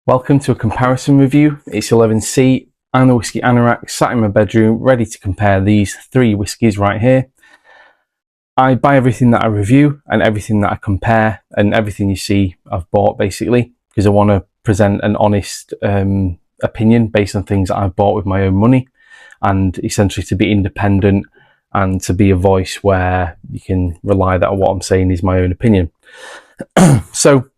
Welcome to a comparison review. It's 11C. I'm the Whiskey Anorak, sat in my bedroom, ready to compare these three whiskies right here. I buy everything that I review and everything that I compare, and everything you see I've bought basically, because I want to present an honest opinion based on things that I've bought with my own money, and essentially to be independent and to be a voice where you can rely that what I'm saying is my own opinion. So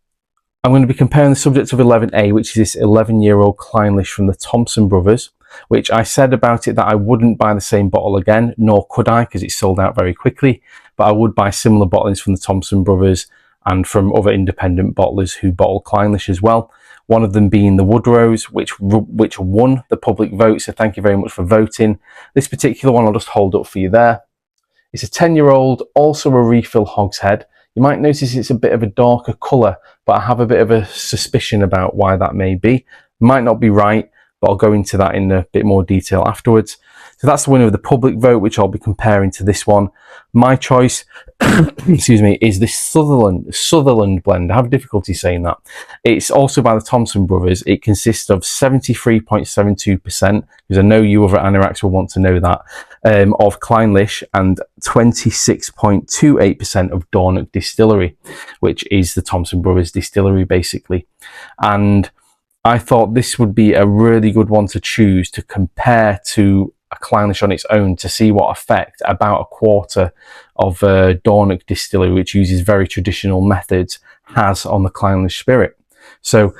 I'm going to be comparing the subject of 11A, which is this 11-year-old Clynelish from the Thompson Bros, which I said about it that I wouldn't buy the same bottle again, nor could I, because it sold out very quickly, but I would buy similar bottlings from the Thompson Bros and from other independent bottlers who bottle Clynelish as well. One of them being the Woodrows, which won the public vote, so thank you very much for voting. This particular one I'll just hold up for you there. It's a 10-year-old, also a refill hogshead. You might notice it's a bit of a darker colour, but I have a bit of a suspicion about why that may be. Might not be right, but I'll go into that in a bit more detail afterwards. So that's the winner of the public vote, which I'll be comparing to this one. My choice, excuse me, is this Sutherland blend. I have difficulty saying that. It's also by the Thompson Brothers. It consists of 73.72%, because I know you other Anoraks will want to know that, of Clynelish, and 26.28% of Dornoch distillery, which is the Thompson Brothers distillery basically. And I thought this would be a really good one to choose to compare to a Clynelish on its own, to see what effect about a quarter of Dornoch distillery, which uses very traditional methods, has on the Clynelish spirit. So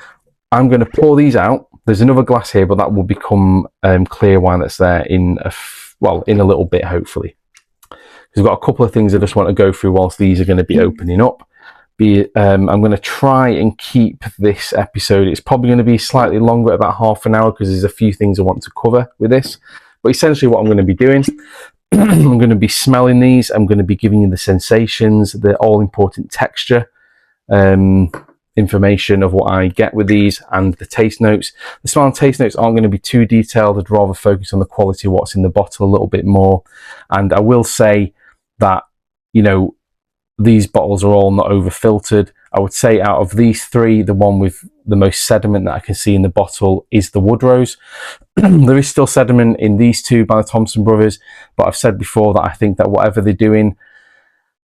I'm going to pour these out. There's another glass here, but that will become clear wine that's there in a little bit, hopefully. We've got a couple of things I just want to go through whilst these are going to be opening up. I'm going to try and keep this episode, it's probably going to be slightly longer, about half an hour, because there's a few things I want to cover with this. But essentially what I'm going to be doing, I'm going to be smelling these, I'm going to be giving you the sensations, the all-important texture information of what I get with these, and the taste notes. The smell and taste notes aren't going to be too detailed. I'd rather focus on the quality of what's in the bottle a little bit more. And I will say that, you know, these bottles are all not over filtered. I would say out of these three, the one with the most sediment that I can see in the bottle is the Woodrows. There is still sediment in these two by the Thompson Brothers, but I've said before that I think that whatever they're doing,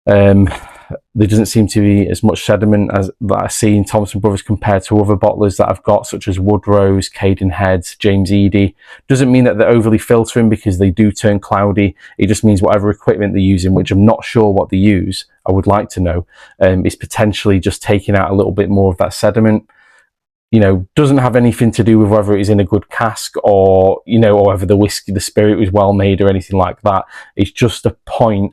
there doesn't seem to be as much sediment as that I see in Thompson Brothers compared to other bottlers that I've got, such as Woodrows, Cadenheads, James Eady. Doesn't mean that they're overly filtering, because they do turn cloudy. It just means whatever equipment they're using, which I'm not sure what they use, I would like to know, is potentially just taking out a little bit more of that sediment. You know, doesn't have anything to do with whether it is in a good cask, or, you know, or whether the whiskey, the spirit was well made or anything like that. It's just a point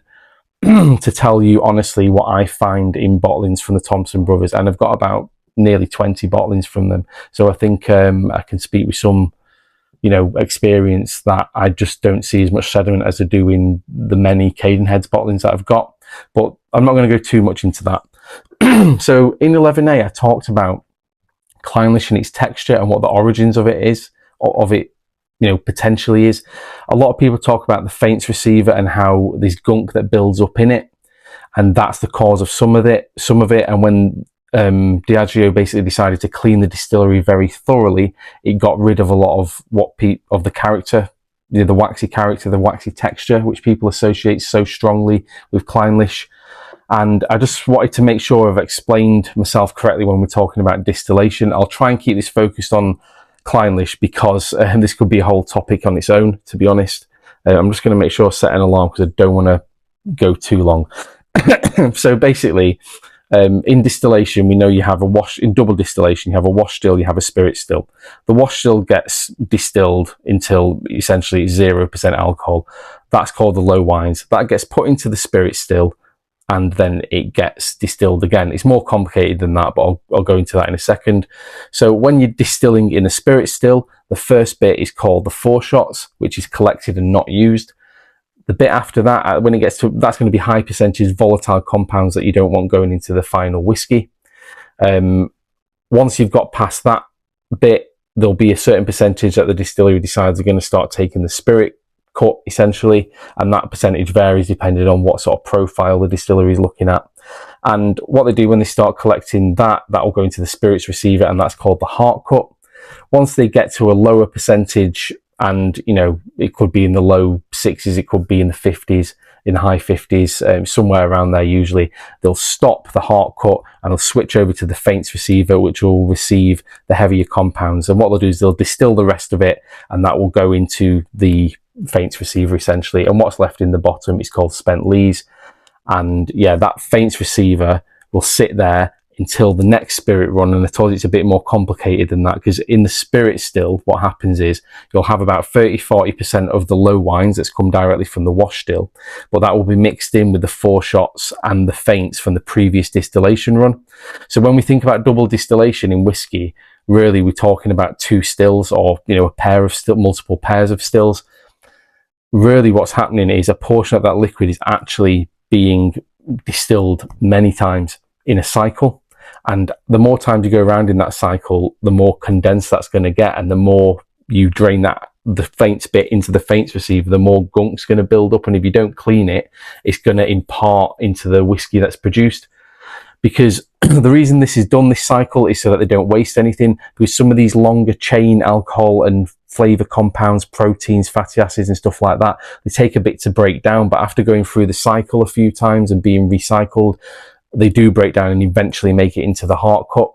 to tell you honestly what I find in bottlings from the Thompson Brothers, and I've got about nearly 20 bottlings from them, so I think I can speak with some, you know, experience that I just don't see as much sediment as I do in the many Cadenheads bottlings that I've got, but I'm not going to go too much into that. So in 11A, I talked about Clynelish and its texture and what the origins of it is, you know, potentially is. A lot of people talk about the faints receiver and how there's gunk that builds up in it, and that's the cause of some of it. And when Diageo basically decided to clean the distillery very thoroughly, it got rid of a lot of the character, you know, the waxy character, the waxy texture, which people associate so strongly with Clynelish. And I just wanted to make sure I've explained myself correctly when we're talking about distillation. I'll try and keep this focused on Clynelish, because this could be a whole topic on its own, to be honest. I'm just going to make sure I set an alarm, because I don't want to go too long. So basically, in distillation, we know you have a wash. In double distillation, you have a wash still, you have a spirit still. The wash still gets distilled until essentially 0% alcohol. That's called the low wines. That gets put into the spirit still, and then it gets distilled again. It's more complicated than that, but I'll go into that in a second. So when you're distilling in a spirit still, the first bit is called the foreshots, which is collected and not used. The bit after that, when it gets to, that's going to be high percentage volatile compounds that you don't want going into the final whiskey. Once you've got past that bit, there'll be a certain percentage that the distillery decides they're going to start taking the spirit cut, essentially, and that percentage varies depending on what sort of profile the distillery is looking at. And what they do when they start collecting that will go into the spirits receiver, and that's called the heart cut. Once they get to a lower percentage, and you know, it could be in the low 60s, it could be in the 50s, in the high 50s, somewhere around there usually, they'll stop the heart cut and they'll switch over to the faints receiver, which will receive the heavier compounds. And what they'll do is they'll distill the rest of it, and that will go into the faints receiver essentially. And what's left in the bottom is called spent lees. And yeah, that faints receiver will sit there until the next spirit run. And I told you it's a bit more complicated than that, because in the spirit still, what happens is you'll have about 30-40% of the low wines that's come directly from the wash still, but that will be mixed in with the foreshots and the faints from the previous distillation run. So when we think about double distillation in whiskey, really we're talking about 2 stills, or you know, a pair of multiple pairs of stills. Really what's happening is a portion of that liquid is actually being distilled many times in a cycle. And the more times you go around in that cycle, the more condensed that's going to get, and the more you drain the faints bit into the faints receiver, the more gunk's going to build up. And if you don't clean it, it's going to impart into the whiskey that's produced. Because the reason this is done, this cycle, is so that they don't waste anything, because some of these longer chain alcohol and flavor compounds, proteins, fatty acids and stuff like that, they take a bit to break down, but after going through the cycle a few times and being recycled, they do break down and eventually make it into the heart cut.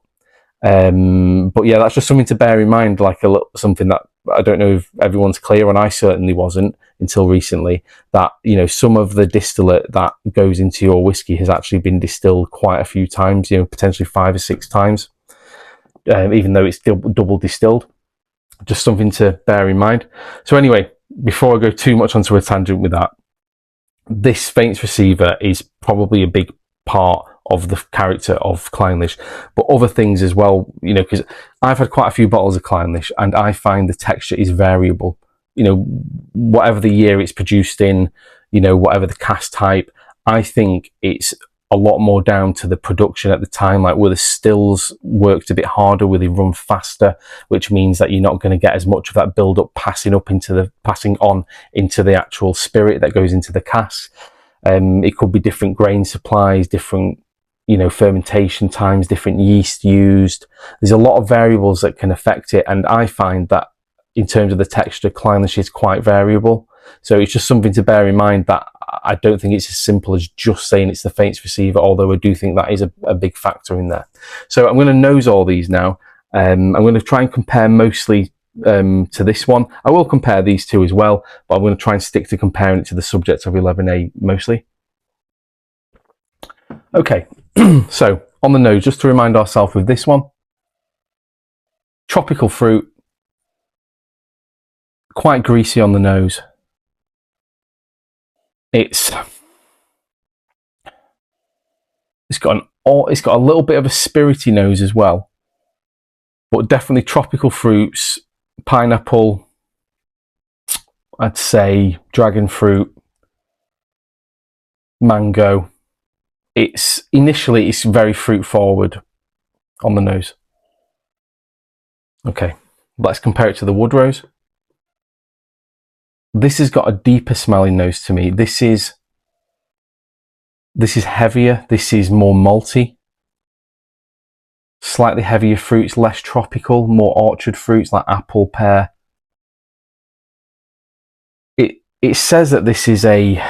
But yeah, that's just something to bear in mind, like something that I don't know if everyone's clear on. I certainly wasn't until recently, that you know, some of the distillate that goes into your whiskey has actually been distilled quite a few times, you know, potentially 5 or 6 times, even though it's still double distilled. Just something to bear in mind. So anyway, before I go too much onto a tangent with that, this faints receiver is probably a big part of the character of Clynelish, but other things as well, you know, because I've had quite a few bottles of Clynelish and I find the texture is variable, you know, whatever the year it's produced in, you know, whatever the cask type. I think it's a lot more down to the production at the time, like where the stills worked a bit harder, where they run faster, which means that you're not going to get as much of that build up passing on into the actual spirit that goes into the cask. It could be different grain supplies, different, you know, fermentation times, different yeast used. There's a lot of variables that can affect it, and I find that in terms of the texture, Clynelish is quite variable. So it's just something to bear in mind, that I don't think it's as simple as just saying it's the faints receiver, although I do think that is a big factor in there. So I'm going to nose all these now. I'm going to try and compare mostly to this one. I will compare these two as well, but I'm going to try and stick to comparing it to the subject of 11A mostly. Okay, so on the nose, just to remind ourselves with this one, tropical fruit, quite greasy on the nose. It's got a little bit of a spirity nose as well, but definitely tropical fruits, pineapple, I'd say dragon fruit, mango. Initially it's very fruit forward on the nose. Okay, let's compare it to the Woodrows. This has got a deeper smelling nose to me. This is heavier. This is more malty. Slightly heavier fruits, less tropical, more orchard fruits like apple, pear. It says that this is a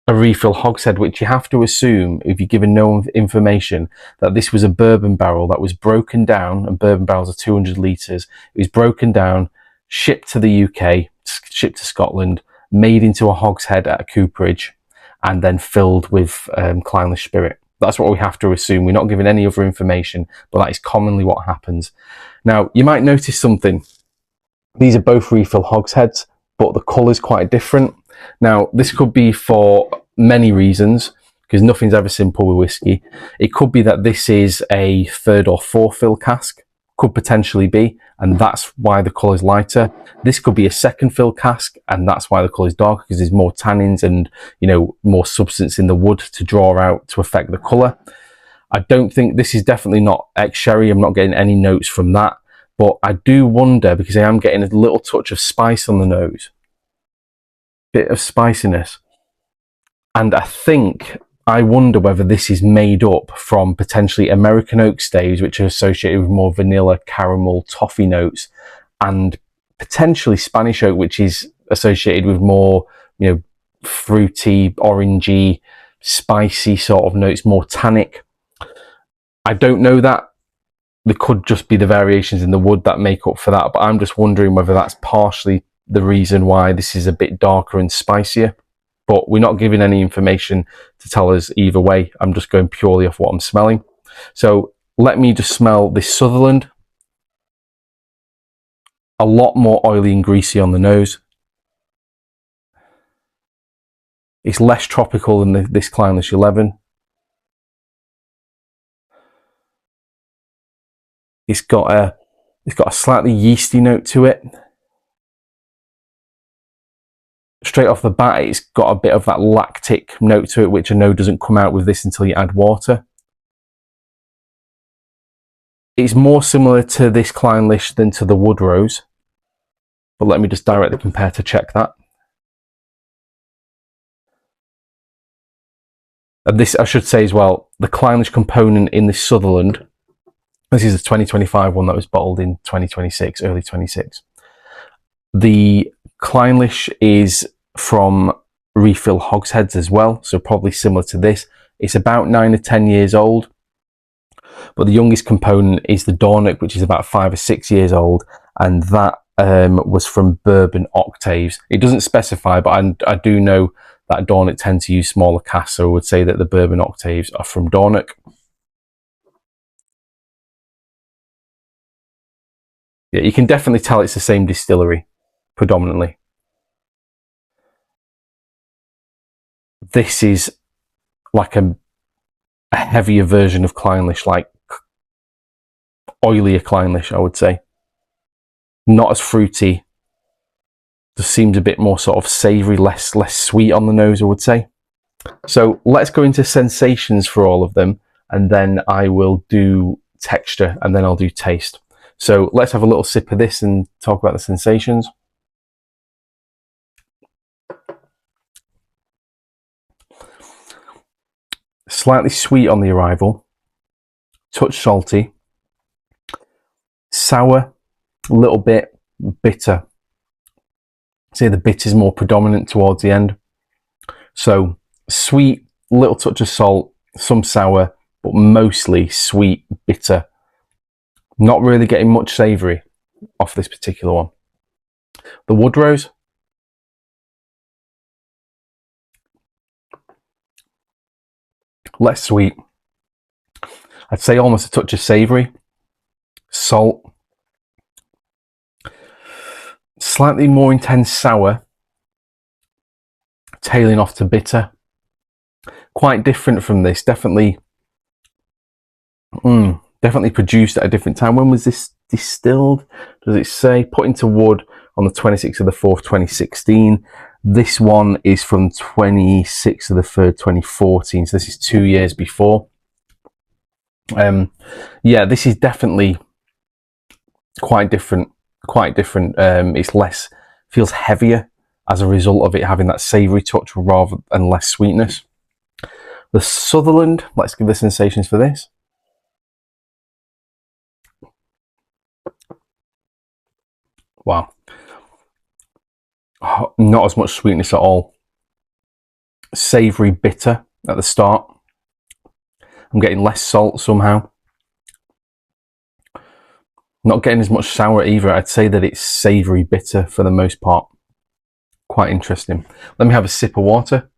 refill hogshead, which you have to assume, if you're given no information, that this was a bourbon barrel that was broken down, and bourbon barrels are 200 litres. It was broken down, shipped to the UK, shipped to Scotland, made into a hogshead at a cooperage, and then filled with Clynelish spirit. That's what we have to assume. We're not given any other information, but that is commonly what happens. Now, you might notice something. These are both refill hogsheads, but the colour is quite different. Now, this could be for many reasons, because nothing's ever simple with whiskey. It could be that this is a 3rd or 4th fill cask, could potentially be, and that's why the colour is lighter. This could be a 2nd fill cask, and that's why the colour is darker, because there's more tannins and, you know, more substance in the wood to draw out to affect the colour. I don't think this is definitely not ex-sherry. I'm not getting any notes from that, but I do wonder, because I am getting a little touch of spice on the nose, bit of spiciness, and I think I wonder whether this is made up from potentially American oak staves, which are associated with more vanilla, caramel, toffee notes, and potentially Spanish oak, which is associated with more, you know, fruity, orangey, spicy sort of notes, more tannic. I don't know that. There could just be the variations in the wood that make up for that, but I'm just wondering whether that's partially the reason why this is a bit darker and spicier. But we're not giving any information to tell us either way. I'm just going purely off what I'm smelling. So let me just smell this Sutherland. A lot more oily and greasy on the nose. It's less tropical than this Clynelish 11. It's got a slightly yeasty note to it. Straight off the bat, it's got a bit of that lactic note to it, which I know doesn't come out with this until you add water. It's more similar to this Clynelish than to the Woodrows, but let me just directly compare to check that. And this, I should say as well, the Clynelish component in this Sutherland, this is a 2025 one that was bottled in 2026, early 26. The Clynelish is from refill hogsheads as well, so probably similar to this. It's about 9 or 10 years old, but the youngest component is the Dornoch, which is about 5 or 6 years old, and that was from bourbon octaves. It doesn't specify, but I do know that Dornoch tend to use smaller casks, so I would say that the bourbon octaves are from Dornoch. Yeah, you can definitely tell it's the same distillery, predominantly. This is like a heavier version of Clynelish, like oilier Clynelish, I would say. Not as fruity. Just seems a bit more sort of savoury, less sweet on the nose, I would say. So let's go into sensations for all of them, and then I will do texture, and then I'll do taste. So let's have a little sip of this and talk about the sensations. Slightly sweet on the arrival, touch salty, sour, a little bit bitter. Say the bitter is more predominant towards the end. So sweet, little touch of salt, some sour, but mostly sweet, bitter. Not really getting much savoury off this particular one. The Woodrows, less sweet. I'd say almost a touch of savoury. Salt. Slightly more intense sour. Tailing off to bitter. Quite different from this. Definitely produced at a different time. When was this distilled? Does it say? Put into wood on the 26th of the 4th, 2016. This one is from 26th of the 3rd, 2014. So this is 2 years before. Yeah, this is definitely quite different. It's less, feels heavier as a result of it having that savoury touch rather than less sweetness. The Sutherland, let's give the sensations for this. Wow. Oh, not as much sweetness at all. Savoury bitter at the start. I'm getting less salt somehow. Not getting as much sour either. I'd say that it's savoury bitter for the most part. Quite interesting. Let me have a sip of water.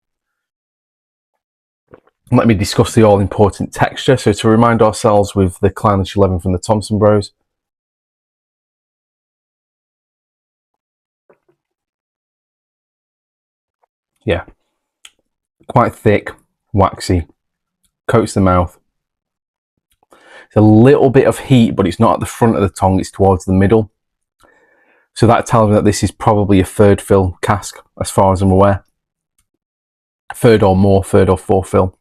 Let me discuss the all-important texture. So to remind ourselves with the Clynelish 11 from the Thompson Bros. Yeah, quite thick, waxy, coats the mouth. It's a little bit of heat, but it's not at the front of the tongue, it's towards the middle. So that tells me that this is probably a third fill cask, as far as I'm aware. Third or fourth fill.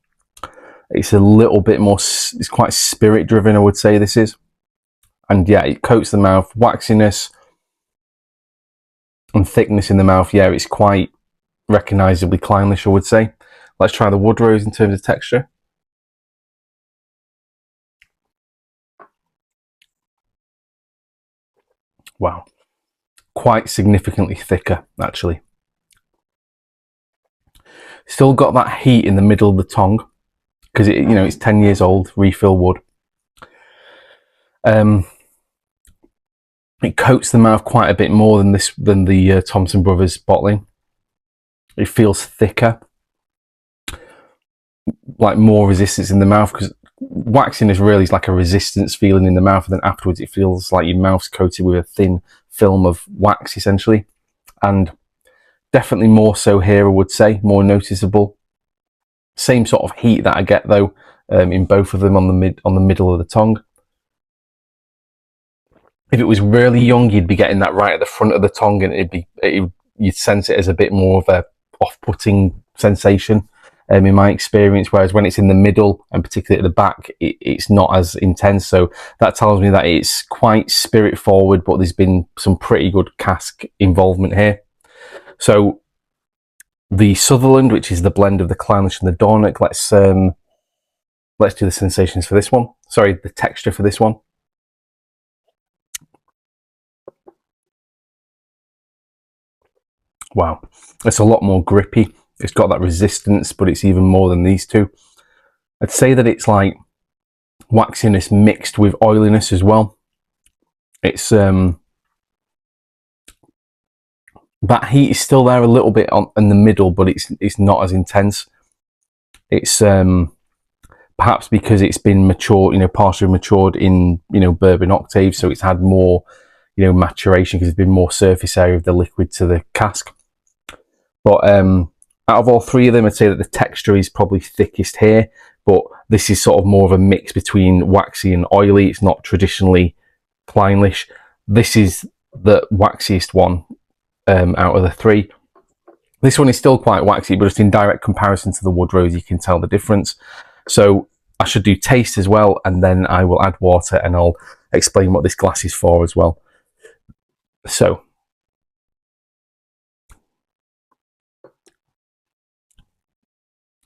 It's a little bit more, it's quite spirit driven, I would say this is. And yeah, it coats the mouth, waxiness and thickness in the mouth. Yeah, it's quite recognisably Clynelish, I would say. Let's try the Woodrows in terms of texture. Wow, quite significantly thicker actually. Still got that heat in the middle of the tongue because it's 10 years old, refill wood. It coats the mouth quite a bit more than the Thompson Brothers bottling. It feels thicker, like more resistance in the mouth, because waxiness really is like a resistance feeling in the mouth, and then afterwards it feels like your mouth's coated with a thin film of wax essentially, and definitely more so here, I would say, more noticeable. Same sort of heat that I get though in both of them on the middle of the tongue. If it was really young, you'd be getting that right at the front of the tongue, and you'd sense it as a bit more of a off-putting sensation in my experience, whereas when it's in the middle and particularly at the back, it's not as intense. So that tells me that it's quite spirit forward, but there's been some pretty good cask involvement here. So the Sutherland, which is the blend of the Clynelish and the Dornoch, let's do the sensations for this one. Sorry, the texture for this one. Wow, it's a lot more grippy. It's got that resistance, but it's even more than these two. I'd say that it's like waxiness mixed with oiliness as well. It's that heat is still there a little bit in the middle, but it's not as intense. It's perhaps because it's been matured, partially matured in bourbon octave, so it's had more maturation because there's been more surface area of the liquid to the cask. But out of all three of them, I'd say that the texture is probably thickest here, but this is sort of more of a mix between waxy and oily. It's not traditionally Clynelish. This is the waxiest one out of the three. This one is still quite waxy, but just in direct comparison to the Woodrows, you can tell the difference. So I should do taste as well, and then I will add water and I'll explain what this glass is for as well. So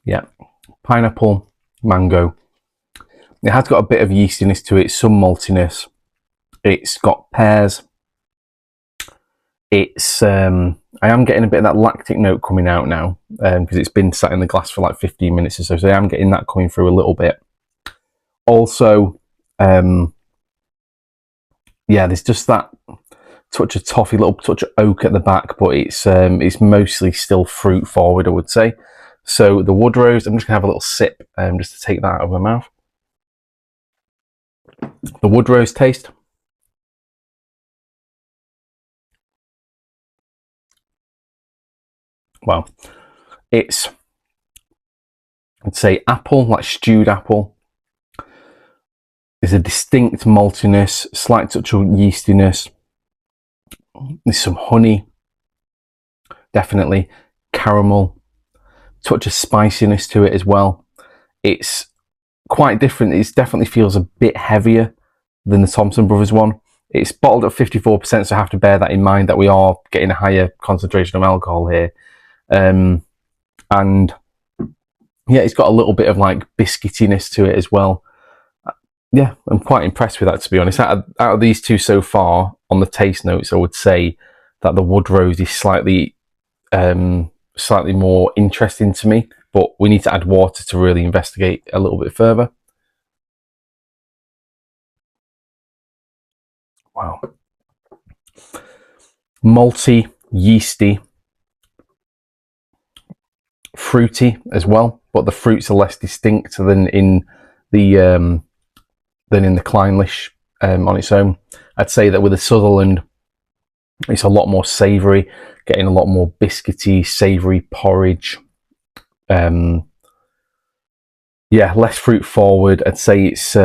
yeah, pineapple, mango. It has got a bit of yeastiness to it, some maltiness. It's got pears. It's I am getting a bit of that lactic note coming out now because it's been sat in the glass for like 15 minutes or so. So I am getting that coming through a little bit. Also, yeah, there's just that touch of toffee, little touch of oak at the back, but it's mostly still fruit forward, I would say. So the Woodrows, I'm just gonna have a little sip just to take that out of my mouth. The Woodrows taste. Well, it's, I'd say apple, like stewed apple. There's a distinct maltiness, slight touch of yeastiness. There's some honey, definitely. Caramel, touch of spiciness to it as well. It's quite different. It definitely feels a bit heavier than the Thompson Brothers one. It's bottled at 54%, so I have to bear that in mind that we are getting a higher concentration of alcohol here. And yeah, it's got a little bit of like biscuitiness to it as well. Yeah, I'm quite impressed with that, to be honest. Out of these two so far, on the taste notes, I would say that the Woodrows is slightly more interesting to me, but we need to add water to really investigate a little bit further. Wow. Malty, yeasty, fruity as well, but the fruits are less distinct than in the Clynelish on its own. I'd say that with the Sutherland, it's a lot more savoury, getting a lot more biscuity, savoury porridge. Yeah, less fruit forward. I'd say it's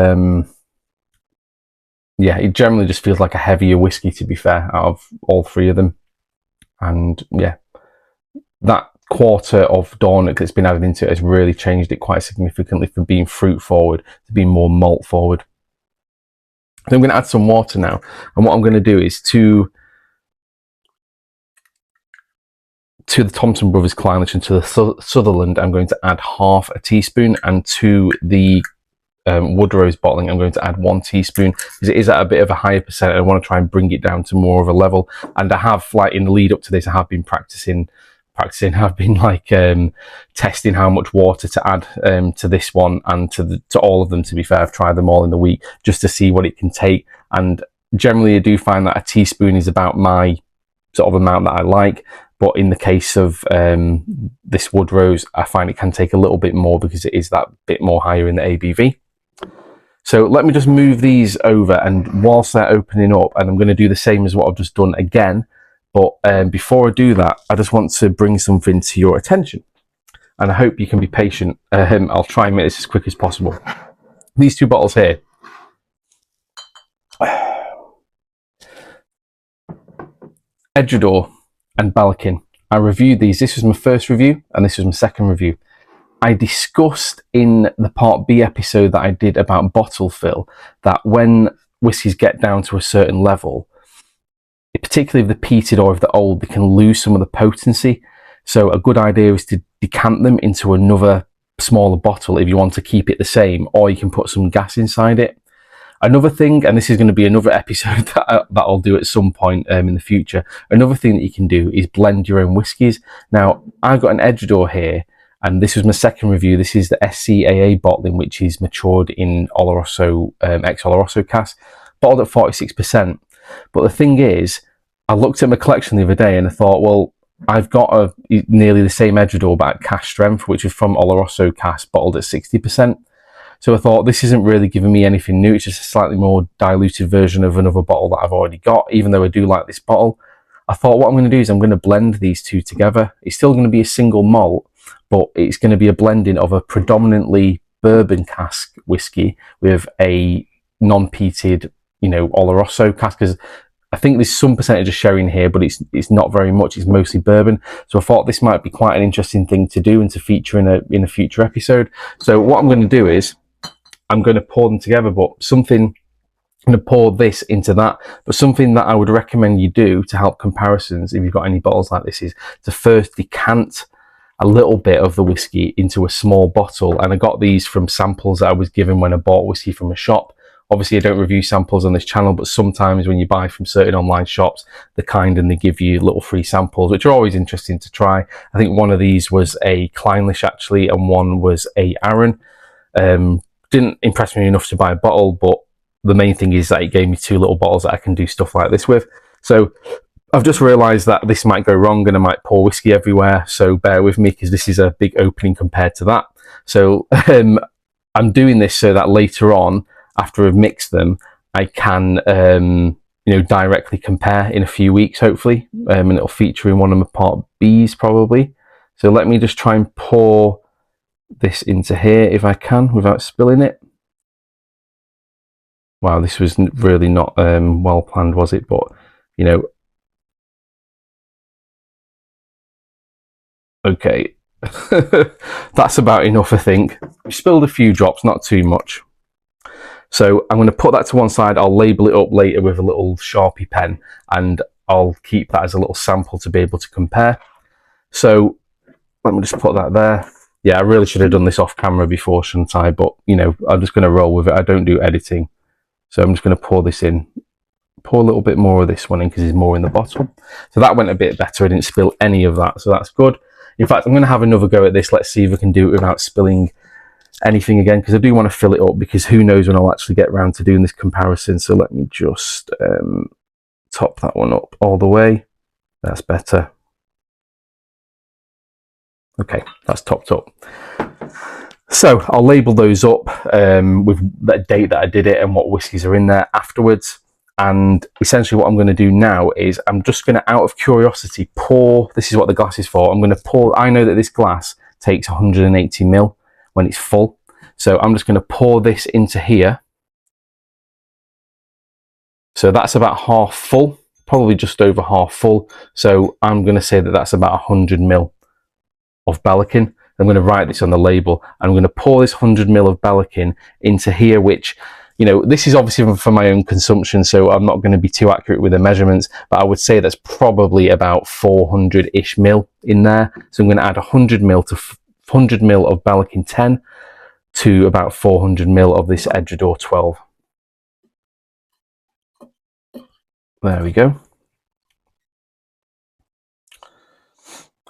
yeah, it generally just feels like a heavier whiskey, to be fair, out of all three of them. And yeah, that quarter of Dornoch that's been added into it has really changed it quite significantly from being fruit forward to being more malt forward. So I'm going to add some water now, and what I'm going to do is to to the Thompson Bros Clynelish and to the Sutherland, I'm going to add half a teaspoon, and to the Woodrow's bottling, I'm going to add 1 teaspoon, because it is at a bit of a higher percent, and I want to try and bring it down to more of a level. And I have, like, in the lead up to this, I have been practicing. I've been like testing how much water to add to this one and to all of them. To be fair, I've tried them all in the week just to see what it can take, and generally I do find that a teaspoon is about my sort of amount that I like. But in the case of this Woodrow's, I find it can take a little bit more because it is that bit more higher in the ABV. So let me just move these over, and whilst they're opening up, and I'm going to do the same as what I've just done again, but before I do that, I just want to bring something to your attention, and I hope you can be patient. I'll try and make this as quick as possible. These 2 bottles here. Edinburgh and Balkan. I reviewed these. This was my first review, and this was my second review. I discussed in the Part B episode that I did about bottle fill that when whiskies get down to a certain level, particularly if they're peated or if they're old, they can lose some of the potency. So a good idea is to decant them into another smaller bottle if you want to keep it the same, or you can put some gas inside it. Another thing, and this is going to be another episode that I'll do at some point in the future, another thing that you can do is blend your own whiskies. Now, I've got an Edinburgh here, and this was my second review. This is the SCAA bottling, which is matured in Oloroso, ex-Oloroso cask, bottled at 46%. But the thing is, I looked at my collection the other day and I thought, well, I've got nearly the same Edinburgh but at cask strength, which is from Oloroso cask, bottled at 60%. So I thought, this isn't really giving me anything new. It's just a slightly more diluted version of another bottle that I've already got, even though I do like this bottle. I thought what I'm going to do is I'm going to blend these 2 together. It's still going to be a single malt, but it's going to be a blending of a predominantly bourbon cask whiskey with a non-peated, Oloroso cask, because I think there's some percentage of sherry in here, but it's not very much. It's mostly bourbon. So I thought this might be quite an interesting thing to do and to feature in a future episode. So what I'm going to do is I'm going to pour them together, but I'm going to pour this into that. But something that I would recommend you do to help comparisons, if you've got any bottles like this, is to first decant a little bit of the whiskey into a small bottle. And I got these from samples that I was given when I bought whiskey from a shop. Obviously, I don't review samples on this channel, but sometimes when you buy from certain online shops, they're kind and they give you little free samples, which are always interesting to try. I think one of these was a Clynelish, actually, and one was a Aaron. Didn't impress me enough to buy a bottle, but the main thing is that it gave me 2 little bottles that I can do stuff like this with. So I've just realised that this might go wrong and I might pour whiskey everywhere, so bear with me because this is a big opening compared to that. So I'm doing this so that later on, after I've mixed them, I can directly compare in a few weeks, hopefully, and it'll feature in one of my Part Bs probably. So let me just try and pour this into here if I can without spilling it. Wow, this was really not well planned, was it? But okay. That's about enough, I think. I spilled a few drops, not too much. So I'm going to put that to one side. I'll label it up later with a little Sharpie pen, and I'll keep that as a little sample to be able to compare. So let me just put that there. Yeah, I really should have done this off camera before, shouldn't I? But, I'm just going to roll with it. I don't do editing. So I'm just going to pour this in. Pour a little bit more of this one in because there's more in the bottle. So that went a bit better. I didn't spill any of that, so that's good. In fact, I'm going to have another go at this. Let's see if I can do it without spilling anything again, because I do want to fill it up, because who knows when I'll actually get around to doing this comparison. So let me just top that one up all the way. That's better. Okay, that's topped up. So I'll label those up with the date that I did it and what whiskies are in there afterwards. And essentially what I'm going to do now is I'm just going to, out of curiosity, pour. This is what the glass is for. I'm going to pour. I know that this glass takes 180 ml when it's full. So I'm just going to pour this into here. So that's about half full, probably just over half full. So I'm going to say that that's about 100 ml of Balkan. I'm going to write this on the label. I'm going to pour this 100 ml of Balkan into here, which, you know, this is obviously for my own consumption, so I'm not going to be too accurate with the measurements, but I would say that's probably about 400-ish mil in there. So I'm going to add 100 mil to 100 mil of Balakin 10 to about 400 mil of this Edinburgh 12. There we go.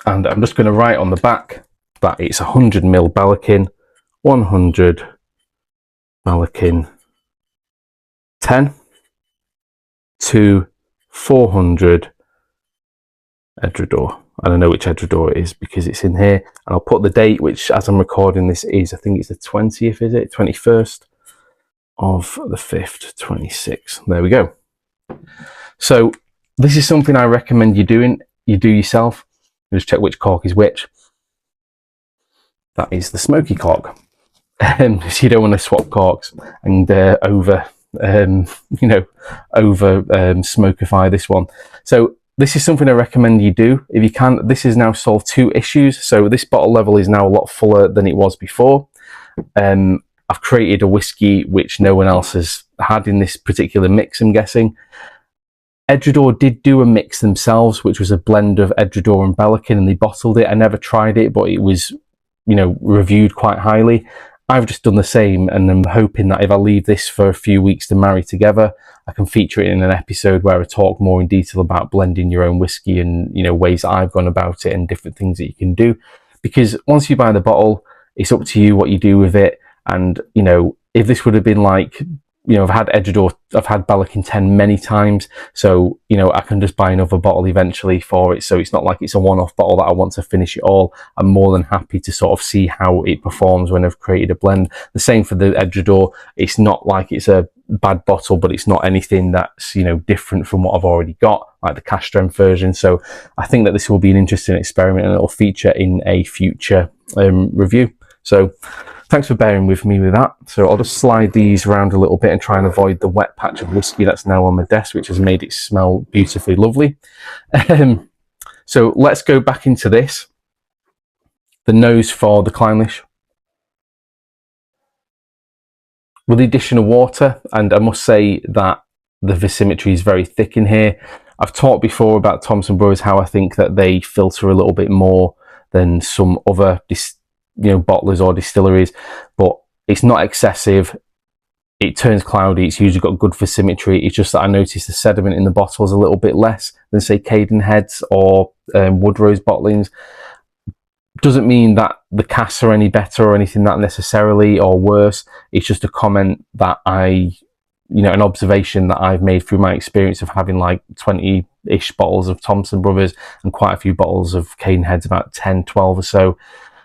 And I'm just going to write on the back that it's 100 mil Balakin, 100 Balakin 10 to 400 Edinburgh. And I know which Edinburgh it is because it's in here. And I'll put the date, which as I'm recording this is, I think it's the 20th, is it? 21st of the 5th, 26. There we go. So this is something I recommend you do yourself. Just check which cork is which. That is the smoky cork. So you don't want to swap corks and smokify this one. So this is something I recommend you do if you can. This has now solved 2 issues. So this bottle level is now a lot fuller than it was before. I've created a whiskey which no one else has had in this particular mix, I'm guessing. Edinburgh did do a mix themselves, which was a blend of Edinburgh and Balakin, and they bottled it. I never tried it, but it was, you know, reviewed quite highly. I've just done the same, and I'm hoping that if I leave this for a few weeks to marry together, I can feature it in an episode where I talk more in detail about blending your own whiskey and, you know, ways that I've gone about it and different things that you can do. Because once you buy the bottle, it's up to you what you do with it. And, you know, if this would have been like, you know, I've had Balakin 10 many times, so, you know, I can just buy another bottle eventually for it. So it's not like it's a one-off bottle that I want to finish it all. I'm more than happy to sort of see how it performs when I've created a blend. The same for the Edinburgh. It's not like it's a bad bottle, but it's not anything that's, you know, different from what I've already got, like the cash strength version. So I think that this will be an interesting experiment, and it'll feature in a future review. So thanks for bearing with me with that. So I'll just slide these around a little bit and try and avoid the wet patch of whiskey that's now on my desk, which has made it smell beautifully lovely. So let's go back into this. The nose for the Clynelish, with the addition of water, and I must say that the versimetry is very thick in here. I've talked before about Thompson Bros, how I think that they filter a little bit more than some other bottlers or distilleries, but it's not excessive. It turns cloudy. It's usually got good versimetry. It's just that I noticed the sediment in the bottle is a little bit less than, say, Cadenhead's or Woodrow's bottlings. Doesn't mean that the casks are any better or anything that necessarily, or worse. It's just a comment that an observation that I've made through my experience of having like 20-ish bottles of Thompson Brothers and quite a few bottles of Cadenhead's, about 10, 12 or so.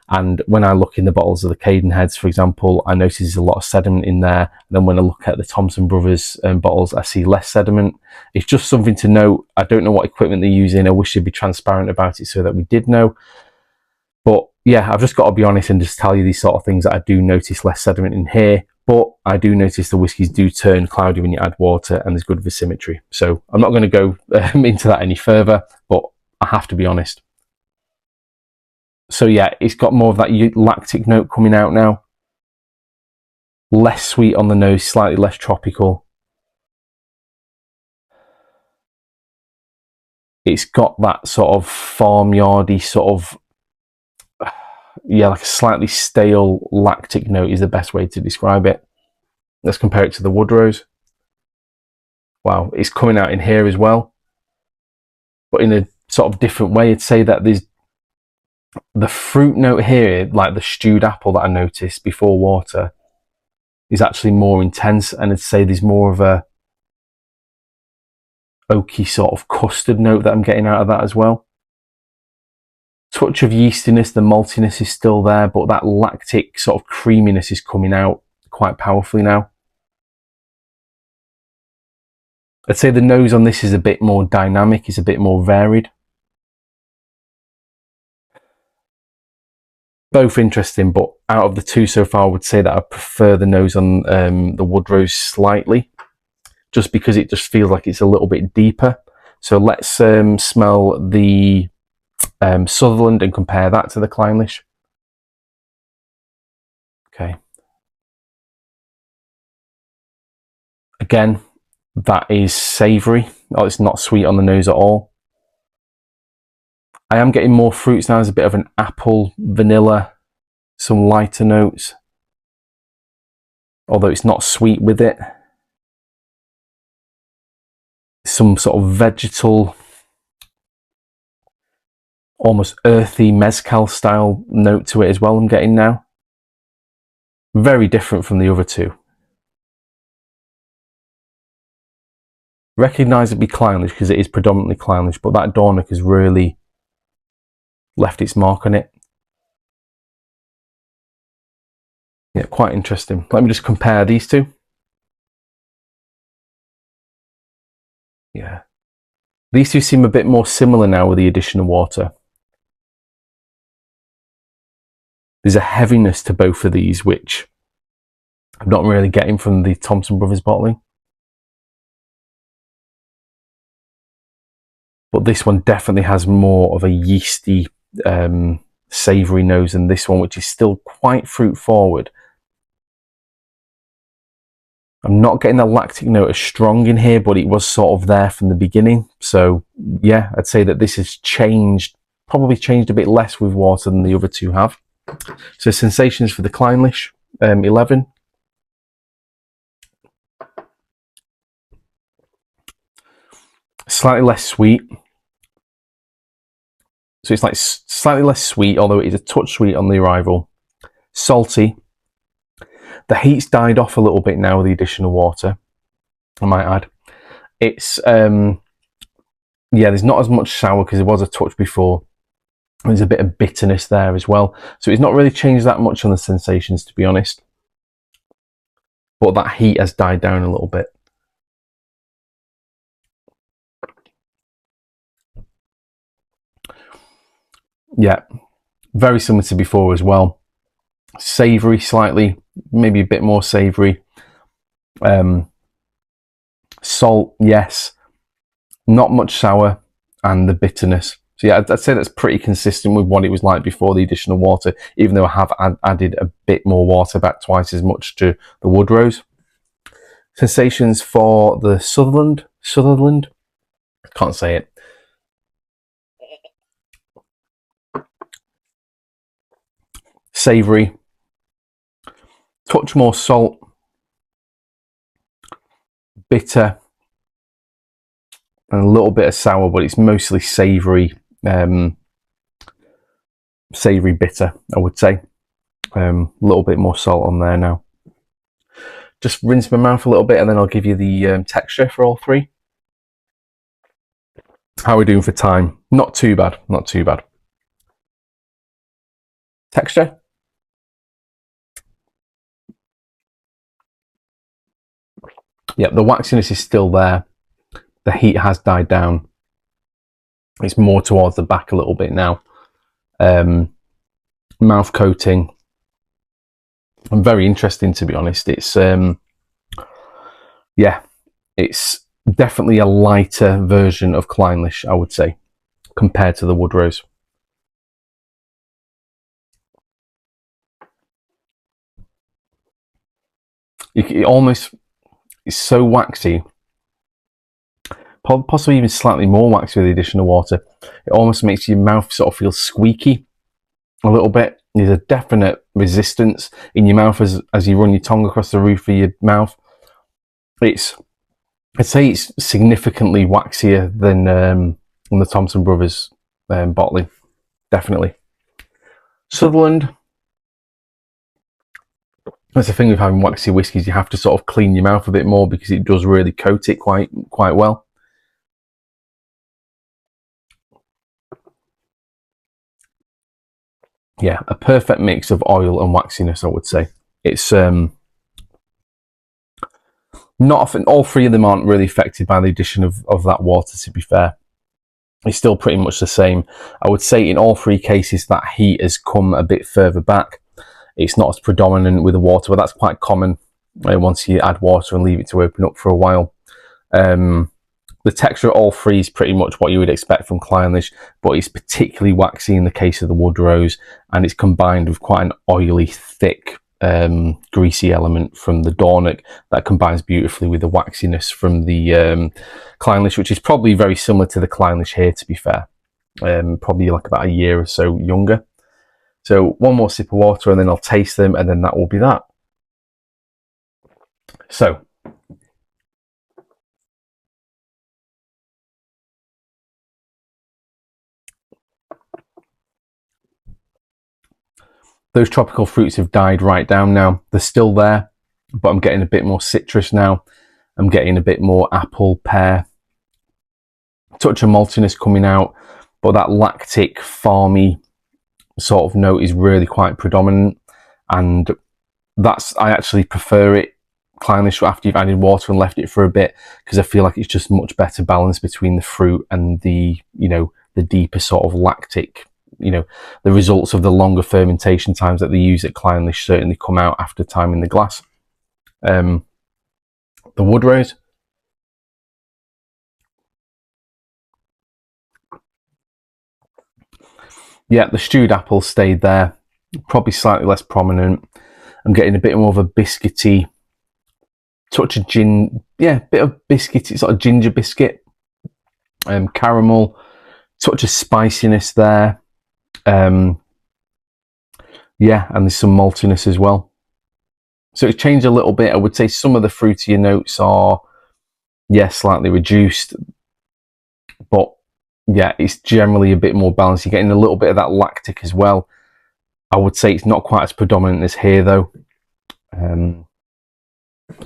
And when I look in the bottles of the Cadenhead's, for example, I notice there's a lot of sediment in there. And then when I look at the Thompson Brothers bottles, I see less sediment. It's just something to note. I don't know what equipment they're using. I wish they'd be transparent about it so that we did know. But yeah, I've just got to be honest and just tell you these sort of things, that I do notice less sediment in here. But I do notice the whiskies do turn cloudy when you add water, and there's good versimetry. So I'm not going to go into that any further, but I have to be honest. So yeah, it's got more of that lactic note coming out now. Less sweet on the nose, slightly less tropical. It's got that sort of farmyardy sort of, yeah, like a slightly stale lactic note is the best way to describe it. Let's compare it to the Woodrows. Wow, it's coming out in here as well, but in a sort of different way. I'd say that there's the fruit note here, like the stewed apple that I noticed before water, is actually more intense, and I'd say there's more of a oaky sort of custard note that I'm getting out of that as well. Touch of yeastiness, the maltiness is still there, but that lactic sort of creaminess is coming out quite powerfully now. I'd say the nose on this is a bit more dynamic, it's a bit more varied. Both interesting, but out of the two so far, I would say that I prefer the nose on the Woodrow slightly, just because it just feels like it's a little bit deeper. So let's smell the Sutherland and compare that to the Clynelish. Okay. Again, that is savoury. Oh, it's not sweet on the nose at all. I am getting more fruits now. There's a bit of an apple, vanilla, some lighter notes, although it's not sweet with it. Some sort of vegetal, almost earthy mezcal style note to it as well I'm getting now. Very different from the other two. Recognisably Clynelish because it is predominantly Clynelish, but that Dornoch has really left its mark on it. Yeah, quite interesting. Let me just compare these two. Yeah. These two seem a bit more similar now with the addition of water. There's a heaviness to both of these, which I'm not really getting from the Thompson Bros bottling. But this one definitely has more of a yeasty, savoury nose than this one, which is still quite fruit forward. I'm not getting the lactic note as strong in here, but it was sort of there from the beginning. So yeah, I'd say that this has changed, probably changed a bit less with water than the other two have. So sensations for the Clynelish 11. Slightly less sweet. So it's like slightly less sweet, although it is a touch sweet on the arrival. Salty. The heat's died off a little bit now with the addition of water, I might add. It's, yeah, there's not as much sour because there was a touch before. There's a bit of bitterness there as well. So it's not really changed that much on the sensations, to be honest. But that heat has died down a little bit. Yeah, very similar to before as well. Savoury slightly, maybe a bit more savoury. Salt, yes. Not much sour, and the bitterness. So yeah, I'd say that's pretty consistent with what it was like before the addition of water, even though I have added a bit more water, about twice as much to the Woodrows. Sensations for the Sutherland, can't say it. Savoury, touch more salt, bitter, and a little bit of sour, but it's mostly savoury, savoury bitter, I would say. A little bit more salt on there now. Just rinse my mouth a little bit and then I'll give you the texture for all three. How are we doing for time? Not too bad, not too bad. Texture? Yeah, the waxiness is still there. The heat has died down. It's more towards the back a little bit now. Mouth coating. And very interesting, to be honest. It's, yeah, it's definitely a lighter version of Clynelish, I would say, compared to the Woodrows. It almost is so waxy, possibly even slightly more waxy with the addition of water. It almost makes your mouth sort of feel squeaky a little bit. There's a definite resistance in your mouth as you run your tongue across the roof of your mouth. I'd say it's significantly waxier than the Thompson Bros bottling, definitely. Sutherland. That's the thing with having waxy whiskies, you have to sort of clean your mouth a bit more because it does really coat it quite well. Yeah, a perfect mix of oil and waxiness, I would say. It's not often, all three of them aren't really affected by the addition of that water, to be fair. It's still pretty much the same. I would say in all three cases that heat has come a bit further back. It's not as predominant with the water, but that's quite common once you add water and leave it to open up for a while. The texture of all three is pretty much what you would expect from Clynelish, but it's particularly waxy in the case of the Woodrows, and it's combined with quite an oily, thick greasy element from the Dornoch that combines beautifully with the waxiness from the Clynelish, which is probably very similar to the Clynelish here, to be fair. Probably like about a year or so younger. So one more sip of water and then I'll taste them, and then that will be that. So those tropical fruits have died right down now. They're still there, but I'm getting a bit more citrus now. I'm getting a bit more apple, pear, touch of maltiness coming out, but that lactic, farmy sort of note is really quite predominant, and I actually prefer it, Clynelish, after you've added water and left it for a bit, because I feel like it's just much better balance between the fruit and the, you know, the deeper sort of lactic, you know, the results of the longer fermentation times that they use at Clynelish certainly come out after time in the glass. The Woodrows, yeah, the stewed apple stayed there, probably slightly less prominent. I'm getting a bit more of a biscuity touch of gin, yeah, bit of biscuity, sort of ginger biscuit, caramel, touch of spiciness there. Yeah, and there's some maltiness as well. So it's changed a little bit. I would say some of the fruitier notes are, yeah, slightly reduced, but yeah, it's generally a bit more balanced. You're getting a little bit of that lactic as well. I would say it's not quite as predominant as here though.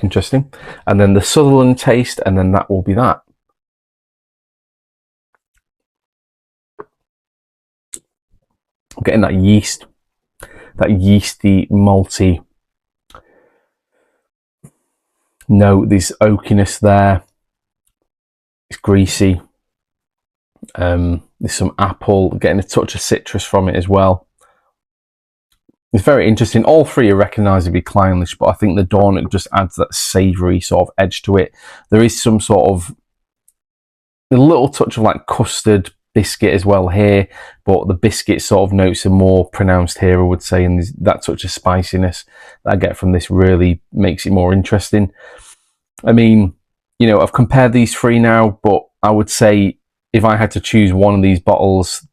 Interesting. And then the Sutherland taste, and then that will be that. I'm getting that yeast, that yeasty, malty note. There's oakiness there. It's greasy. There's some apple, getting a touch of citrus from it as well. It's very interesting. All three are recognisably Clynelish, but I think the Dornoch just adds that savoury sort of edge to it. There is some sort of a little touch of like custard biscuit as well here, but the biscuit sort of notes are more pronounced here, I would say, and that touch of spiciness that I get from this really makes it more interesting. I mean, you know, I've compared these three now, but I would say if I had to choose one of these bottles,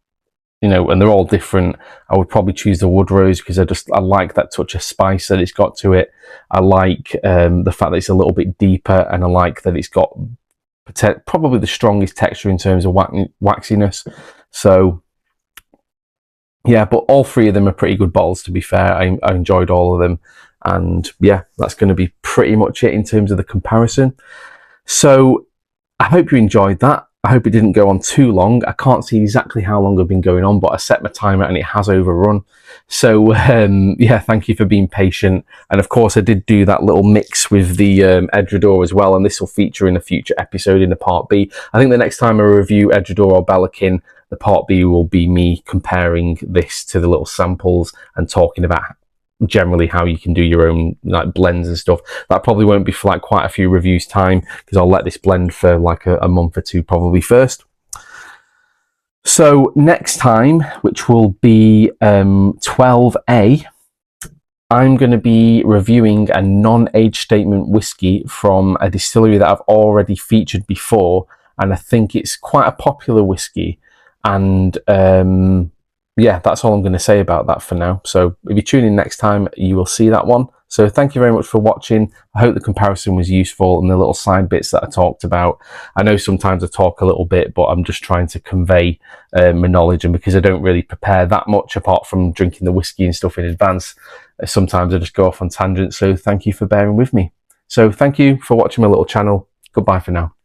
you know, and they're all different, I would probably choose the Woodrows, because I like that touch of spice that it's got to it. I like the fact that it's a little bit deeper, and I like that it's got probably the strongest texture in terms of waxiness. So yeah, but all three of them are pretty good bottles, to be fair. I enjoyed all of them, and yeah, that's going to be pretty much it in terms of the comparison. So I hope you enjoyed that. I hope it didn't go on too long. I can't see exactly how long I've been going on, but I set my timer and it has overrun. So yeah, thank you for being patient. And of course, I did do that little mix with the Edinburgh as well, and this will feature in a future episode in the part B. I think the next time I review Edinburgh or Balakin, the part B will be me comparing this to the little samples and talking about generally how you can do your own like blends and stuff. That probably won't be for like quite a few reviews time, because I'll let this blend for like a month or two probably first. So next time, which will be 12A, I'm going to be reviewing a non-age statement whiskey from a distillery that I've already featured before, and I think it's quite a popular whiskey. And yeah, that's all I'm going to say about that for now. So if you tune in next time, you will see that one. So thank you very much for watching. I hope the comparison was useful and the little side bits that I talked about. I know sometimes I talk a little bit, but I'm just trying to convey my knowledge. And because I don't really prepare that much apart from drinking the whiskey and stuff in advance, sometimes I just go off on tangents. So thank you for bearing with me. So thank you for watching my little channel. Goodbye for now.